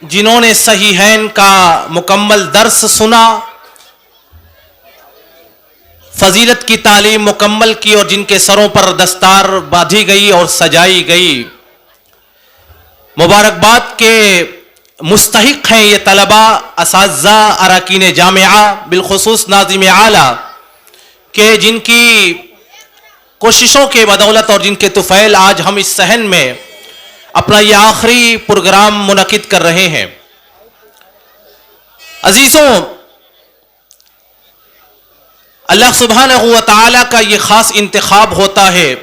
جنہوں نے صحیحین کا مکمل درس سنا، فضیلت کی تعلیم مکمل کی اور جن کے سروں پر دستار باندھی گئی اور سجائی گئی، مبارکباد کے مستحق ہیں یہ طلباء، اساتذہ، اراکین جامعہ، بالخصوص ناظم اعلیٰ کہ جن کی کوششوں کے بدولت اور جن کے طفیل آج ہم اس صحن میں اپنا یہ آخری پروگرام منعقد کر رہے ہیں۔ عزیزوں، اللہ سبحانہ و تعالیٰ کا یہ خاص انتخاب ہوتا ہے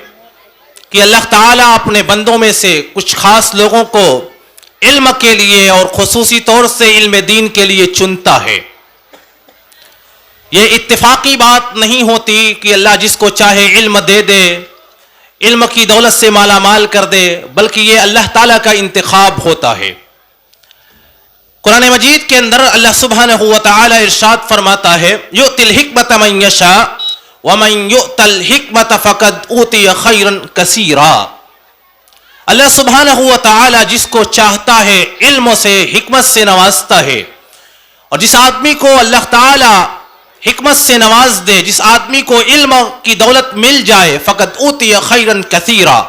کہ اللہ تعالیٰ اپنے بندوں میں سے کچھ خاص لوگوں کو علم کے لیے اور خصوصی طور سے علم دین کے لیے چنتا ہے۔ یہ اتفاقی بات نہیں ہوتی کہ اللہ جس کو چاہے علم دے دے، علم کی دولت سے مالا مال کر دے، بلکہ یہ اللہ تعالیٰ کا انتخاب ہوتا ہے۔ قرآن مجید کے اندر اللہ سبحانہ و تعالیٰ ارشاد فرماتا ہے، یؤتی الحکمۃ من یشاء ومن یؤت الحکمۃ فقد اوتی خیرا کثیرا۔ اللہ سبحانہ و تعالیٰ جس کو چاہتا ہے علم سے، حکمت سے نوازتا ہے، اور جس آدمی کو اللہ تعالیٰ حکمت سے نواز دے، جس آدمی کو علم کی دولت مل جائے، فقط اوتی خیرا کثیرا،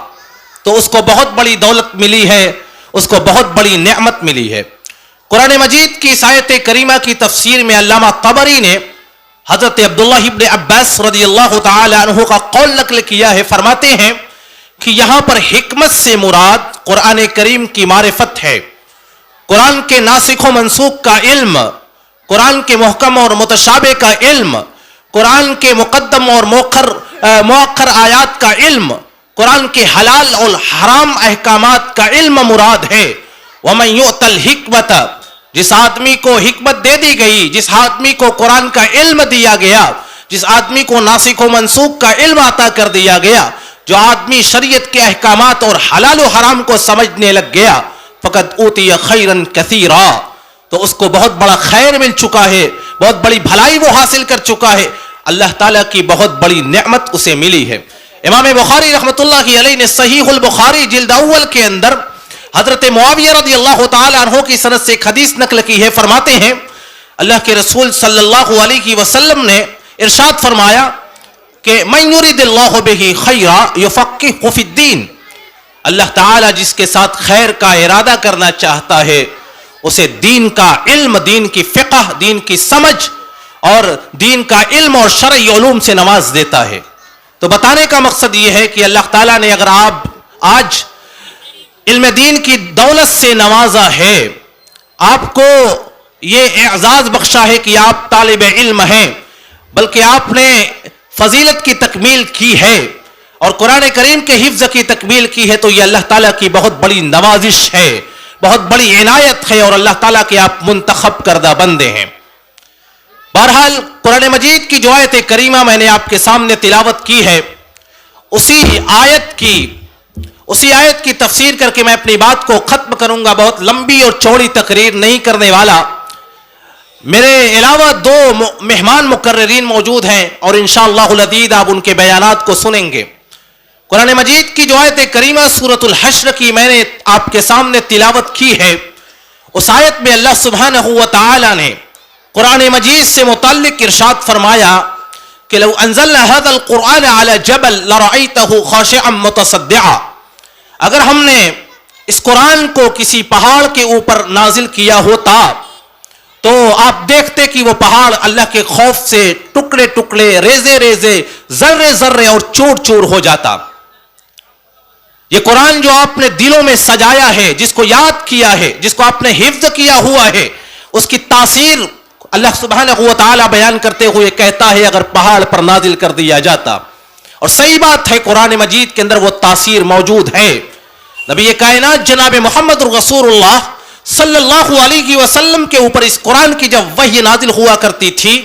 تو اس کو بہت بڑی دولت ملی ہے، اس کو بہت بڑی نعمت ملی ہے۔ قرآن مجید کی اس آیت کریمہ کی تفسیر میں علامہ طبری نے حضرت عبداللہ ابن عباس رضی اللہ تعالی عنہ کا قول نقل کیا ہے، فرماتے ہیں کہ یہاں پر حکمت سے مراد قرآن کریم کی معرفت ہے، قرآن کے ناسخ و منسوخ کا علم، قرآن کے محکم اور متشابہ کا علم، قرآن کے مقدم اور مؤخر آیات کا علم، قرآن کے حلال اور حرام احکامات کا علم مراد ہے۔ وَمَن يُؤْتَ الْحِکْمَةَ، جس آدمی کو حکمت دے دی گئی، جس آدمی کو قرآن کا علم دیا گیا، جس آدمی کو ناسخ و منسوخ کا علم عطا کر دیا گیا، جو آدمی شریعت کے احکامات اور حلال و حرام کو سمجھنے لگ گیا، فقط اوتی خیرا کثیرا، تو اس کو بہت بڑا خیر مل چکا ہے، بہت بڑی بھلائی وہ حاصل کر چکا ہے، اللہ تعالیٰ کی بہت بڑی نعمت اسے ملی ہے۔ امام بخاری رحمۃ اللہ علیہ نے صحیح البخاری جلد اول کے اندر حضرت معاویہ رضی اللہ تعالی عنہ کی سند سے ایک حدیث نقل کی ہے، فرماتے ہیں اللہ کے رسول صلی اللہ علیہ وسلم نے ارشاد فرمایا کہ من یرید اللہ بہ خیرا یفقہہ فی الدین، اللہ تعالیٰ جس کے ساتھ خیر کا ارادہ کرنا چاہتا ہے اسے دین کا علم، دین کی فقہ، دین کی سمجھ اور دین کا علم اور شرعی علوم سے نواز دیتا ہے۔ تو بتانے کا مقصد یہ ہے کہ اللہ تعالیٰ نے اگر آپ آج علم دین کی دولت سے نوازا ہے، آپ کو یہ اعزاز بخشا ہے کہ آپ طالب علم ہیں، بلکہ آپ نے فضیلت کی تکمیل کی ہے اور قرآن کریم کے حفظ کی تکمیل کی ہے، تو یہ اللہ تعالیٰ کی بہت بڑی نوازش ہے، بہت بڑی عنایت ہے، اور اللہ تعالیٰ کے آپ منتخب کردہ بندے ہیں۔ بہرحال قرآن مجید کی جو آیت کریمہ میں نے آپ کے سامنے تلاوت کی ہے، اسی آیت کی تفسیر کر کے میں اپنی بات کو ختم کروں گا۔ بہت لمبی اور چوڑی تقریر نہیں کرنے والا، میرے علاوہ دو مہمان مقررین موجود ہیں اور انشاءاللہ العزیز آپ ان کے بیانات کو سنیں گے۔ قرآن مجید کی جو آیت کریمہ سورۃ الحشر کی میں نے آپ کے سامنے تلاوت کی ہے، اس آیت میں اللہ سبحانہ و تعالی نے قرآن مجید سے متعلق ارشاد فرمایا کہ لو انزلنا هذا القرآن على جبل لرأيته خاشعا متصدعا، اگر ہم نے اس قرآن کو کسی پہاڑ کے اوپر نازل کیا ہوتا تو آپ دیکھتے کہ وہ پہاڑ اللہ کے خوف سے ٹکڑے ٹکڑے، ریزے ریزے، ذرے ذرے اور چور چور ہو جاتا۔ یہ قرآن جو آپ نے دلوں میں سجایا ہے، جس کو یاد کیا ہے، جس کو آپ نے حفظ کیا ہوا ہے، اس کی تاثیر اللہ سبحانہ و تعالی بیان کرتے ہوئے کہتا ہے اگر پہاڑ پر نازل کر دیا جاتا، اور صحیح بات ہے قرآن مجید کے اندر وہ تاثیر موجود ہے۔ نبی کائنات جناب محمد رسول اللہ صلی اللہ علیہ وسلم کے اوپر اس قرآن کی جب وحی نازل ہوا کرتی تھی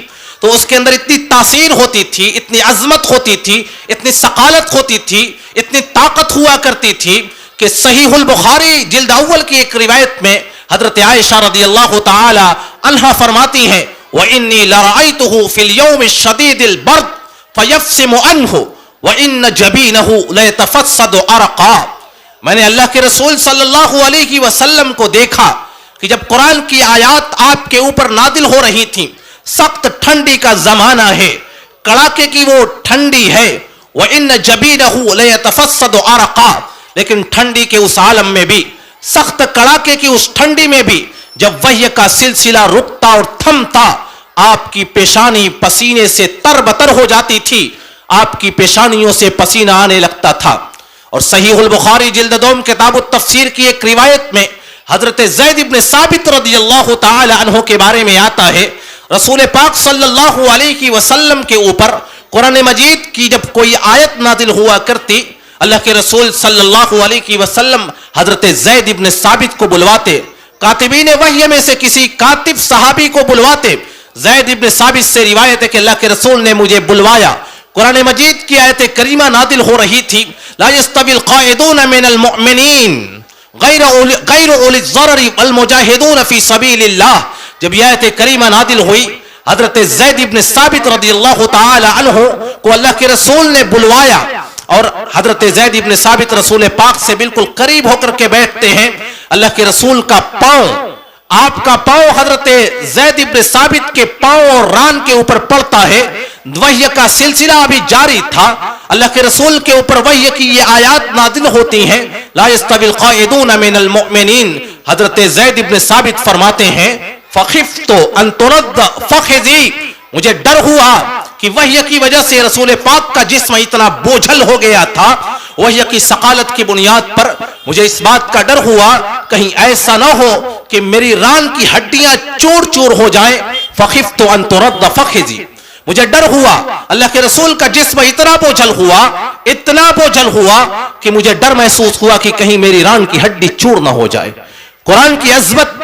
تو اس کے اندر اتنی تاثیر ہوتی تھی، اتنی عظمت ہوتی تھی، اتنی ثقالت ہوتی تھی، اتنی طاقت ہوا کرتی تھی کہ صحیح البخاری جلد اول کی ایک روایت میں حضرت عائشہ رضی اللہ تعالی عنہا فرماتی ہیں وَإِنِّي لَرَأَيْتُهُ فِي الْيَوْمِ الشَّدِيدِ الْبَرْدِ فَيَفْسِمُ عَنْهُ وَإِنَّ جَبِينَهُ لَيَتَفَسَّدُ عَرَقًا، میں نے اللہ کے رسول صلی اللہ علیہ وسلم کو دیکھا کہ جب قرآن کی آیات آپ کے اوپر نازل ہو رہی تھیں، سخت ٹھنڈی کا زمانہ ہے، کڑاکے کی وہ ٹھنڈی ہے، وَإِنَّ جَبِينَهُ لَيَتَفَصَّدُ عَرَقًا، لیکن ٹھنڈی کے اس عالم میں بھی، سخت کڑاکے کی اس ٹھنڈی میں بھی جب وحی کا سلسلہ رکتا اور تھمتا، آپ کی پیشانی پسینے سے تر بتر ہو جاتی تھی، آپ کی پیشانیوں سے پسینہ آنے لگتا تھا۔ اور صحیح البخاری جلد دوم کتاب التفسیر کی ایک روایت میں حضرت زید ابن ثابت رضی اللہ تعالی عنہ کے بارے میں آتا ہے، رسول پاک صلی اللہ علیہ وسلم کے اوپر قرآن مجید کی جب کوئی آیت نازل ہوا کرتی، اللہ کے رسول صلی اللہ علیہ وسلم حضرت زید ابن ثابت کو بلواتے، کاتبین وحی میں سے کسی کاتب صحابی کو بلواتے۔ زید ابن ثابت سے روایت ہے کہ اللہ کے رسول نے مجھے بلوایا، قرآن مجید کی آیت کریمہ نازل ہو رہی تھی، لا يستوي القاعدون من المؤمنین غیر اولی الضرر والمجاہدون فی سبیل اللہ۔ جب یہ آیت کریمہ نازل ہوئی، حضرت زید ابن ثابت رضی اللہ تعالی عنہ کو اللہ کے رسول نے بلوایا، اور حضرت زید ابن ثابت رسول پاک سے بالکل قریب ہو کر کے بیٹھتے ہیں۔ اللہ کے رسول کا پاؤں، آپ کا پاؤں حضرت زید ابن ثابت کے پاؤں اور ران کے اوپر پڑتا ہے۔ وحی کا سلسلہ ابھی جاری تھا، اللہ کے رسول کے اوپر وحی کی یہ آیات نازل ہوتی ہیں، لا يستوي القاعدون من المؤمنین۔ حضرت زید ابن ثابت فرماتے ہیں، فخفت ان ترد فخذی، مجھے ڈر ہوا کہ وحی کی وجہ سے رسول پاک کا جسم اتنا بوجھل ہو گیا تھا، وحی کی ثقالت کی بنیاد پر مجھے اس بات کا ڈر ہوا کہیں ایسا نہ ہو کہ میری ران کی ہڈیاں چور چور ہو جائیں۔ فخفت ان ترد فخذی، مجھے ڈر ہوا، اللہ کے رسول کا جسم اتنا بوجھل ہوا، اتنا بوجھل ہوا کہ مجھے ڈر محسوس ہوا کہ کہیں میری ران کی ہڈی چور نہ ہو جائے۔ قرآن کی عظمت،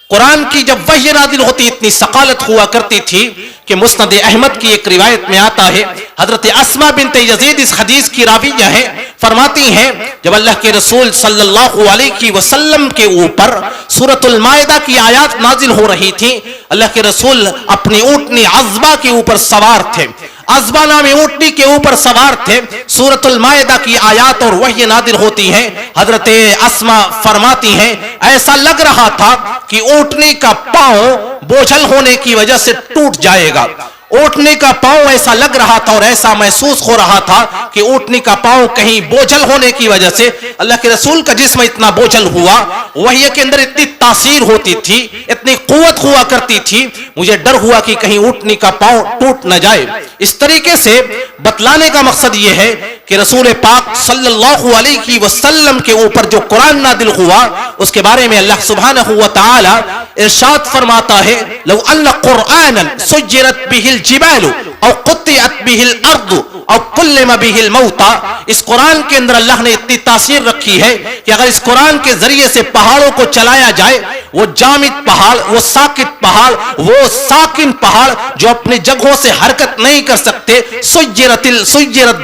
قرآن کی جب وحی نازل ہوتی اتنی ثقالت ہوا کرتی تھی کہ مسند احمد کی ایک روایت میں آتا ہے، حضرت اسماء بنت یزید اس حدیث کی راویہ ہیں، فرماتی ہیں جب اللہ کے رسول صلی اللہ علیہ وسلم کے اوپر سورۃ المائدہ کی آیات نازل ہو رہی تھی، اللہ کے رسول اپنی اونٹنی عذبہ کے اوپر سوار تھے، عذبہ نامی اونٹنی کے اوپر سوار تھے، سورۃ المائدہ کی آیات اور وحی نازل ہوتی ہیں، حضرت اسماء فرماتی ہیں ایسا لگ رہا تھا کہ اونٹنی کا پاؤں بوجھل ہونے کی وجہ سے ٹوٹ جائے گا، اونٹنی کا پاؤں ایسا لگ رہا تھا اور ایسا محسوس ہو رہا تھا کہ اونٹنی کا پاؤں کہیں بوجھل ہونے کی وجہ سے اللہ کے رسول کا جسم اتنا بوجھل ہوا، وحی کے اندر اتنی تاثیر ہوتی تھی، اتنی قوت ہوا کرتی تھی، مجھے ڈر ہوا کہ کہیں اونٹنی کا پاؤں ٹوٹ نہ جائے۔ اس طریقے سے بتلانے کا مقصد یہ ہے کہ رسول پاک صلی اللہ علیہ وسلم کے اوپر جو قرآن نازل ہوا اس کے بارے میں اللہ سبحانہ و تعالی ارشاد فرماتا ہے، لو ان قرآنا سجرت به الجبال او قطعت به الارض او کلم به الموتى، اس قرآن کے اندر اللہ نے اتنی تاثیر رکھی ہے کہ اگر اس قرآن کے ذریعے سے پہاڑوں کو چلایا جائے، وہ جامد پہاڑ، وہ ساکت پہاڑ، وہ ساکن پہاڑ جو اپنی جگہوں سے حرکت نہیں کر سکتے، سجرت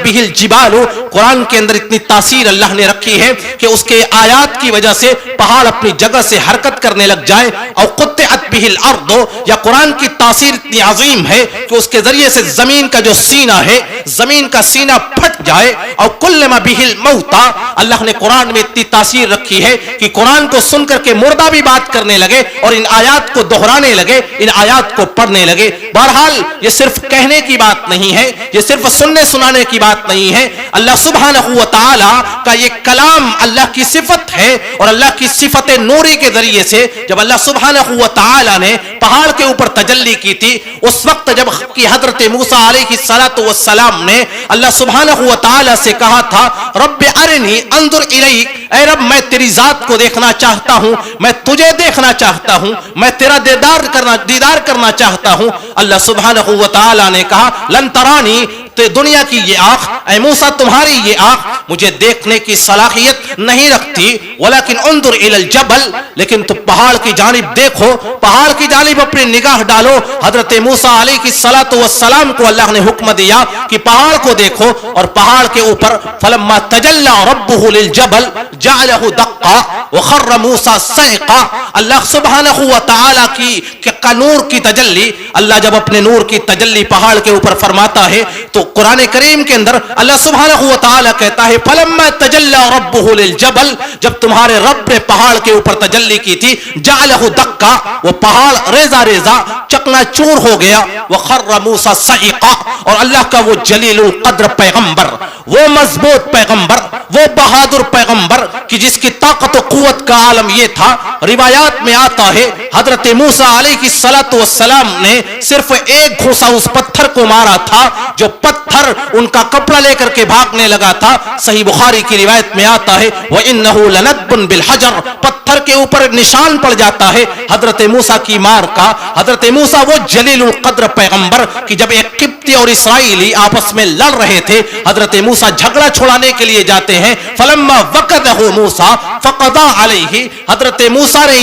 به الجبال، قرآن کے اندر اتنی تاثیر اللہ نے رکھی ہے کہ اس کے آیات کی وجہ سے پہاڑ اپنی جگہ سے حرکت کرنے لگ جائے، اور قطعت به الارض، یا قرآن کی تاثیر اتنی عظیم ہے کہ اس کے ذریعے سے زمین کا جو سینہ ہے، زمین کا سینہ پھٹ جائے، اور کلم به الموتى، اللہ نے قرآن میں اتنی تاثیر رکھی ہے کہ قرآن کو سن کر کے مردہ بھی بات کرنے لگے اور ان آیات کو دہرانے لگے، ان آیات کو پڑھنے لگے۔ بہرحال یہ صرف کہنے کی بات نہیں ہے، یہ صرف سننے سنانے کی بات نہیں ہے، اللہ سبحانہ و تعالی کا یہ کلام اللہ کی صفت ہے، اور اللہ کی صفت نوری کے ذریعے سے جب اللہ سبحانہ و تعالی نے پہاڑ کے اوپر تجلی کی تھی، اس وقت جب کہ حضرت موسیٰ علیہ السلام نے اللہ سبحانہ و تعالی سے کہا تھا، رب ارنی انظر الیک، اے رب میں تیری ذات کو دیکھنا چاہتا ہوں، میں تجھے دیکھنا چاہتا ہوں، میں تیرا دیدار کرنا چاہتا ہوں، اللہ سبحانہ و تعالی نے کہا لن ترانی، تو دنیا کی یہ آنکھ، اے موسیٰ تمہاری یہ آنکھ مجھے دیکھنے کی صلاحیت نہیں رکھتی، ولیکن انظر الی الجبل، لیکن تو پہاڑ کی جانب دیکھو، پہاڑ کی جانب اپنی نگاہ ڈالو۔ حضرت موسیٰ علیہ السلام کو اللہ نے حکم دیا کہ پہاڑ کو دیکھو، اور پہاڑ کے اوپر فلما تجلی ربہ للجبل جعلہ دقا وخر موسیٰ صعقا، اللہ سبحانہ و تعالی کی کا نور کی تجلی, اللہ جب اپنے نور کی تجلی پہاڑ کے اوپر فرماتا ہے تو قرآن کریم کے اندر اللہ سبحانہ و تعالی کہتا ہے فلما تجلی ربہ للجبل, جب تمہارے رب نے پہاڑ کے اوپر تجلی کی تھی, جعلہ دکا, وہ پہاڑ ریزہ ریزہ چکنا چور ہو گیا, وخر موسیٰ صعقا, اور اللہ کا وہ جلیل القدر پیغمبر, وہ مضبوط پیغمبر, وہ بہادر پیغمبر کہ جس کی طاقت و قوت کا عالم یہ تھا. روایات میں آتا ہے حضرت موسیٰ علیہ السلام نے صرف ایک گھوسا اس پتھر کو مارا تھا, جو پتھر ان کا کپڑا لے کر کے بھاگنے لگا تھا. صحیح بخاری کی روایت میں آتا ہے وَإِنَّهُ لَنَدْبٌ بِالْحَجَرِ, پتھر کے اوپر نشان پڑ جاتا ہے حضرت موسیٰ کی مار کا. حضرت موسیٰ وہ جلیل القدر پیغمبر کہ جب ایک قبطی اور اسرائیلی آپس میں لڑ رہے تھے, حضرت موسیٰ جھگڑا چھڑانے کے لیے جاتے ہیں. فلما وقدہ موسیٰ فقضا علیہ, حضرت موسیٰ نے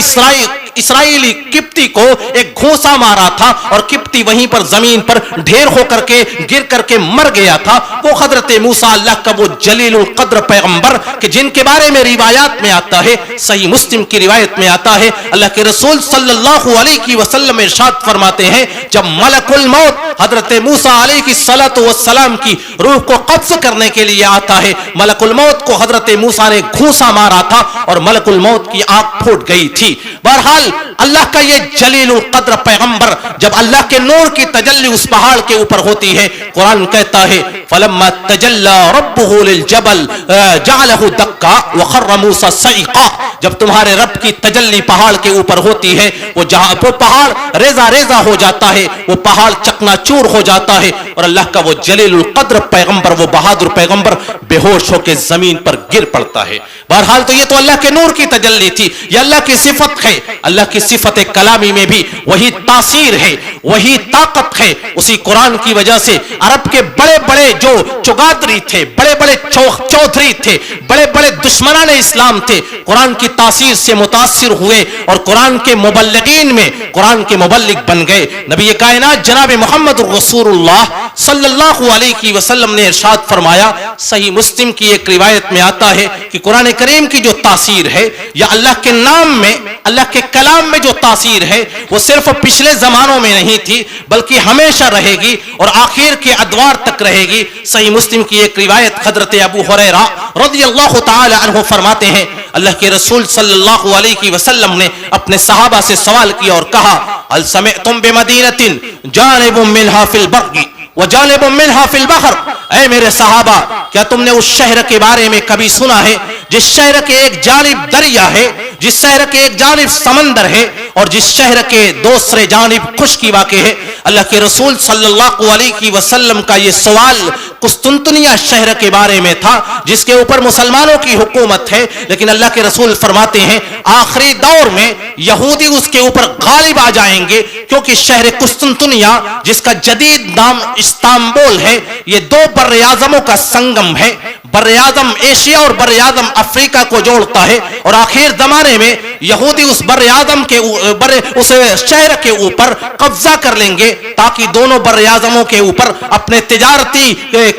اسرائیلی قبطی کو ایک گھوسا مارا تھا اور قبطی وہیں پر زمین پر ڈھیر ہو کر کے گر کر کے مر گیا تھا. وہ حضرت موسیٰ اللہ کا وہ جلیل القدر پیغمبر کہ جن کے بارے میں روایات میں آتا ہے, صحیح مسلم کی روایت میں آتا ہے اللہ کے رسول صلی اللہ علیہ وسلم ارشاد فرماتے ہیں جب ملک الموت حضرت موسیٰ علیہ السلام کی روح کو قبض کرنے کے لیے آتا ہے, ملک الموت کو حضرت موسیٰ نے گھوسا مارا تھا اور ملک الموت کی آنکھ پھوٹ گئی تھی. بہرحال اللہ کا یہ جلیل القدر پیغمبر جب اللہ کے نور کی تجلی اس پہاڑ کے اوپر ہوتی ہے, قرآن کہتا ہے فلما تجلی ربہ للجبل جعلہ دکا وخر موسیٰ صعقا, جب تمہارے رب کی تجلی پہاڑ کے اوپر ہوتی ہے وہ پہاڑ ریزہ ریزہ ہو جاتا ہے, وہ پہاڑ چکنا چور ہو جاتا ہے اور اللہ کا وہ جلیل القدر پیغمبر, وہ بہادر پیغمبر بے ہوش ہو کے زمین پر گر پڑتا ہے. بہرحال تو یہ تو اللہ کے نور کی تجلی تھی, یہ اللہ کی صفت ہے. اللہ کی صفت کلامی میں بھی وہی تاثیر ہے, وہی طاقت ہے. اسی قرآن کی وجہ سے عرب کے بڑے بڑے جو چگادری تھے, بڑے بڑے چودھری تھے, بڑے بڑے دشمنان اسلام تھے, قرآن کی تاثیر سے متاثر ہوئے اور قرآن کے مبلغین میں قرآن کے مبلغ بن گئے. نبی کائنات جناب محمد رسول اللہ صلی اللہ علیہ وسلم نے ارشاد فرمایا, صحیح مسلم کی ایک روایت میں آتا ہے کہ قرآن کریم کی جو تاثیر ہے یا اللہ کے نام میں, اللہ کے کلام میں جو تاثیر ہے وہ صرف پچھلے زمانوں میں نہیں تھی بلکہ ہمیشہ رہے گی اور آخر کے ادوار تک رہے گی. صحیح مسلم کی ایک روایت حضرت ابو ہریرہ رضی اللہ تعالی عنہ فرماتے ہیں اللہ کے رسول صلی اللہ علیہ وسلم نے اپنے صحابہ سے سوال کیا اور کہا هل سمعتم بمدینة جانب منها في البر وجانب منها في البحر, اے میرے صحابہ کیا تم نے اس شہر کے بارے میں کبھی سنا ہے جس شہر کے ایک جانب دریا ہے, جس شہر کے ایک جانب سمندر ہے اور جس شہر کے دوسرے جانب خشکی واقع ہے. اللہ کے رسول صلی اللہ علیہ وسلم کا یہ سوال قسطنطنیہ شہر کے بارے میں تھا جس کے اوپر مسلمانوں کی حکومت ہے, لیکن اللہ کے رسول فرماتے ہیں آخری دور میں یہودی اس کے اوپر غالب آ جائیں گے, کیونکہ شہر قسطنطنیہ جس کا جدید نام استنبول ہے یہ دو بر اعظموں کا سنگم ہے, بر اعظم ایشیا اور بر اعظم افریقہ کو جوڑتا ہے, اور آخر زمانے میں یہودی اس بر اعظم کے اس شہر کے اوپر قبضہ کر لیں گے تاکہ دونوں بر اعظموں کے اوپر اپنے تجارتی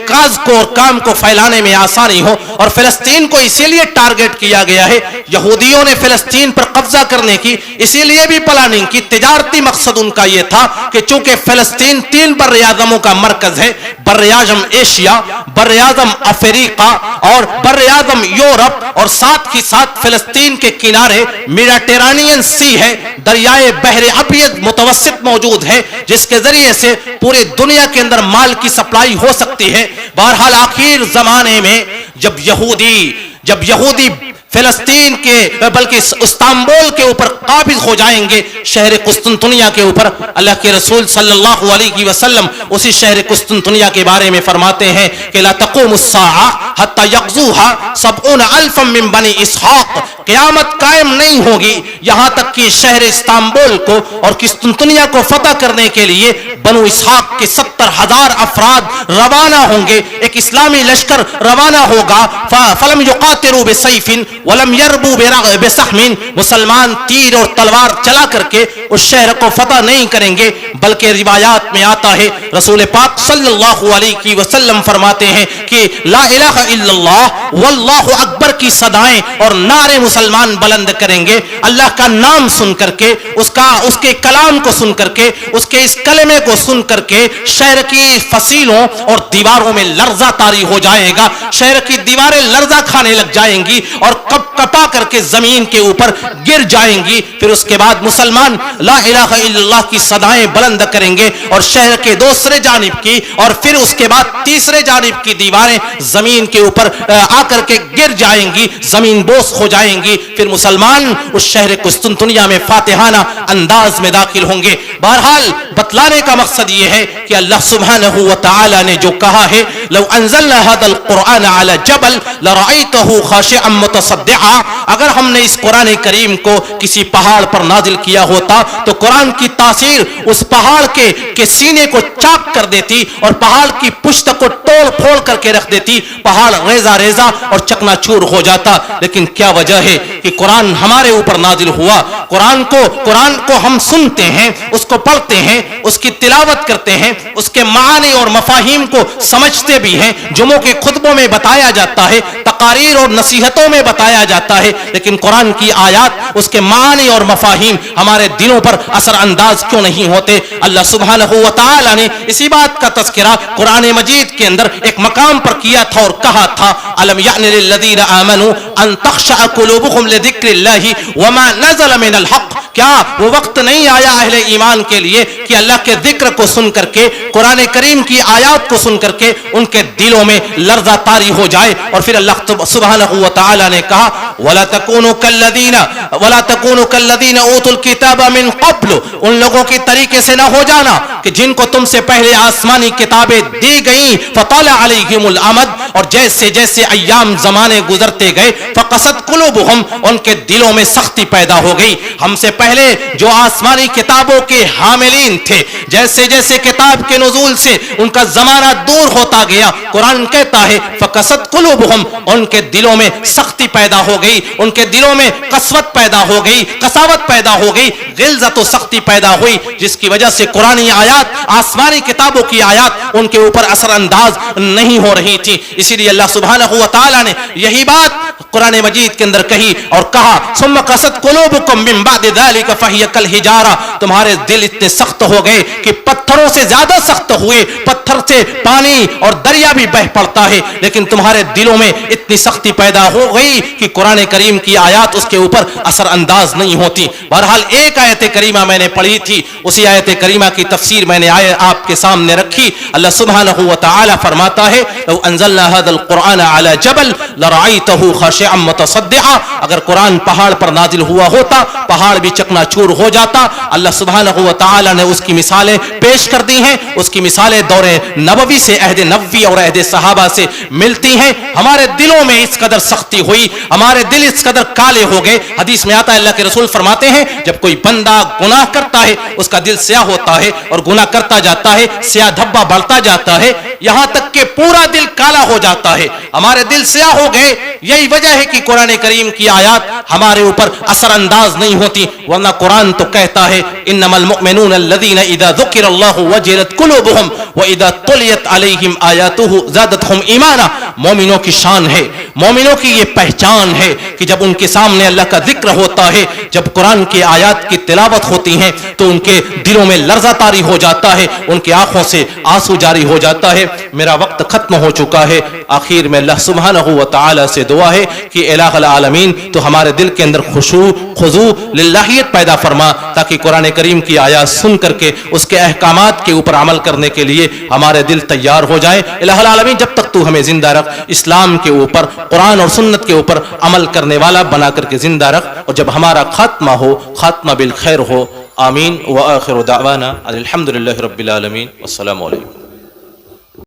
کاز کو اور کام کو پھیلانے میں آسانی ہو. اور فلسطین کو اسی لیے ٹارگٹ کیا گیا ہے, یہودیوں نے فلسطین پر قبضہ کرنے کی اسی لیے بھی پلاننگ کی, تجارتی مقصد ان کا یہ تھا کہ چونکہ فلسطین تین بر اعظموں کا مرکز ہے, بر اعظم ایشیا, بر اعظم افریقہ اور بر اعظم یورپ, اور ساتھ ہی ساتھ فلسطین کے کنارے میڈیٹرینین سی ہے, دریائے بحر ابیض متوسط موجود ہے جس کے ذریعے سے پورے دنیا کے اندر مال کی سپلائی ہو سکتی ہے. بہرحال آخر زمانے میں جب یہودی فلسطین کے بلکہ استنبول کے اوپر قابض ہو جائیں گے, شہر قسطنطنیہ کے اوپر, اللہ کے رسول صلی اللہ علیہ وسلم اسی شہر قسطنطنیہ کے بارے میں فرماتے ہیں کہ لا تقوم الساعہ حتی یغزوها 70,000 من بنی اسحاق, قیامت قائم نہیں ہوگی یہاں تک کہ شہر استنبول کو اور قسطنطنیہ کو فتح کرنے کے لیے بنو اسحاق کے 70,000 افراد روانہ ہوں گے, ایک اسلامی لشکر روانہ ہوگا. فلم یقاتلوا بسیف ولم یربو بسحم, مسلمان تیر اور تلوار چلا کر کے اس شہر کو فتح نہیں کریں گے, بلکہ روایات میں آتا ہے رسول پاک صلی اللہ علیہ وسلم فرماتے ہیں کہ لا الہ الا اللہ واللہ اکبر کی صدائیں اور نعرے مسلمان بلند کریں گے، اللہ کا نام سن کر کے، اس کے کلام کو سن کر کے، اس کے اس کلمے کو سن کر کے شہر کی فصیلوں اور دیواروں میں لرزہ طاری ہو جائے گا، شہر کی دیواریں لرزہ کھانے لگ جائیں گی اور کپ کپا کر کے زمین کے اوپر گر جائیں گی۔ پھر اس کے بعد مسلمان لا الہ الا اللہ کی صدائیں بلند کریں گے اور شہر کے دوسرے جانب کی اور پھر اس کے بعد تیسرے جانب کی دیواریں زمین کے اوپر آ کر کے گر جائیں گی، زمین بوس ہو جائیں گی۔ پھر مسلمان اس شہر قسطنطنیہ میں فاتحانہ انداز میں داخل ہوں گے۔ بہرحال بتلانے کا مقصد یہ ہے کہ اللہ سبحانہ و تعالی نے جو کہا ہے لو انزلنا هذا القرآن على جبل لرأيته خاشعا متصدعا، اگر ہم نے اس قرآن کریم کو کسی پہاڑ پر نازل کیا ہوتا تو قرآن کی تاثیر اس پہاڑ کے سینے کو چاک کر دیتی اور پہاڑ کی پشت کو توڑ پھوڑ کر کے رکھ دیتی، پہاڑ ریزہ ریزہ اور چکنا چور ہو جاتا۔ لیکن کیا وجہ ہے کہ قرآن ہمارے اوپر نازل ہوا، قرآن کو ہم سنتے ہیں، اس کو پڑھتے ہیں، اس کی تلاوت کرتے ہیں، اس کے معانی اور مفاہیم کو سمجھتے بھی ہیں، جمعوں کے خطبوں میں بتایا جاتا ہے، تقاریر اور نصیحتوں میں بتایا جاتا ہے، لیکن قرآن کی آیات، اس کے معانی اور مفاہیم ہمارے دلوں پر اثر انداز کیوں نہیں ہوتے؟ اللہ سبحانہ و تعالی نے اسی بات کا تذکرہ قرآن مجید کے اندر ایک مقام پر کیا تھا اور کہا تھا الم یعن للذین آمنوا ان تخشع قلوبهم لذکر اللہ وما نزل من الحق، کیا وہ وقت نہیں آیا اہل ایمان کے لیے کہ اللہ کے ذکر کو سن کر کے، قرآن کریم کی آیات کو سن کر کے ان کے دلوں میں لرزہ طاری ہو جائے؟ اور پھر اللہ سبحانہ و تعالی نے کہا وَلَا تَكُونُوا كَالَّذِينَ أُوتُوا الْكِتَابَ مِنْ قَبْلُ، ان لوگوں کی طریقے سے نہ ہو جانا کہ جن کو تم سے پہلے آسمانی کتابیں دی گئیں فَطَالَ عَلَيْهِمُ الْأَمَدُ، اور جیسے جیسے ایام زمانے گزرتے گئے فَقَسَتْ قُلُوبُهُمْ، ان کے دلوں میں سختی پیدا ہو گئی۔ ہم سے پہلے جو آسمانی کتابوں کے حاملین تھے، جیسے جیسے کتاب کے نزول سے ان کا زمانہ دور ہوتا گیا، قرآن کہتا ہے فَقَسَتْ قُلُوبُهُمْ، ان کے دلوں میں سختی پیدا ہو گئی، ان کے دلوں میں قسوت پیدا ہو گئی، قساوت پیدا ہو گئی، غلظت و سختی پیدا ہوئی، جس کی وجہ سے قرآنی آیات، آسمانی کتابوں کی آیات ان کے اوپر اثر انداز نہیں ہو رہی تھی۔ اسی لیے اللہ سبحانہ و تعالی نے یہی بات قرآن مجید کے اندر کہی اور کہا ثم قست قلوبکم من بعد ذلك فهي كالحجارہ، تمہارے دل اتنے سخت ہو گئے کہ پتھروں سے زیادہ سخت ہوئے، پتھر سے پانی اور دریا بھی بہ پڑتا ہے، لیکن تمہارے دلوں میں اتنی سختی پیدا ہو گئی کہ قرآن کریم کی آیات اس کے اوپر اثر انداز نہیں ہوتی۔ بہرحال ایک آیت کریمہ میں نے پڑھی تھی، اسی آیت کریمہ کی تفسیر میں نے آپ کے سامنے رکھی۔ اللہ سبحانہ و تعالی فرماتا ہے لو انزلنا هذا القرآن على جبل لرأيته خاشعا متصدعا، اگر قرآن پہاڑ پر نازل ہوا ہوتا پہاڑ بھی چکنا چور ہو جاتا۔ اللہ سبحانہ و تعالی نے اس کی مثالیں پیش کر دی ہیں، اس کی مثالیں دور نبوی سے، عہد نبوی اور عہد صحابہ سے ملتی ہیں۔ ہمارے دلوں میں اس قدر سختی ہوئی، ہمارے دل اس قدر کالے ہو گئے۔ حدیث میں آتا ہے اللہ کے رسول فرماتے ہیں جب کوئی بندہ گناہ کرتا ہے اس کا دل سیاہ ہوتا ہے اور گناہ کرتا جاتا ہے، سیاہ دھبا بڑھتا جاتا ہے یہاں تک کہ پورا دل کالا ہو جاتا ہے۔ ہمارے دل سیاہ ہو گئے، یہی وجہ ہے کہ قرآن کریم کی آیات ہمارے اوپر اثر انداز نہیں ہوتی، ورنہ قرآن تو کہتا ہے انما المؤمنون الذين اذا ذكر الله وجلت قلوبهم واذا تليت عليهم آياته زادتهم ایمانا، مومنوں کی شان ہے، مومنوں کی یہ پہچان ہے کہ جب ان کے سامنے اللہ کا ذکر ہوتا ہے، جب قرآن کی آیات کی تلاوت ہوتی ہیں تو ان کے دلوں میں لرزہ طاری ہو جاتا ہے، ان کی آنکھوں سے آنسو جاری ہو جاتا ہے۔ میرا وقت ختم ہو چکا ہے، آخر میں اللہ سبحانہ و تعالی سے دعا ہے کہ الہ العالمین تو ہمارے دل کے اندر خضوع للہیت پیدا فرما، تاکہ قرآن کریم کی آیات سن کر کے اس کے احکامات کے اوپر عمل کرنے کے لیے ہمارے دل تیار ہو جائیں۔ الہ العالمین جب تک تو ہمیں زندہ رکھ، اسلام کے اوپر، قرآن اور سنت کے اوپر عمل کرنے والا بنا کر کے زندہ رکھ، اور جب ہمارا خاتمہ ہو، خاتمہ بالخیر ہو۔ آمین وآخر دعوانا الحمدللہ رب العالمین والسلام علیکم۔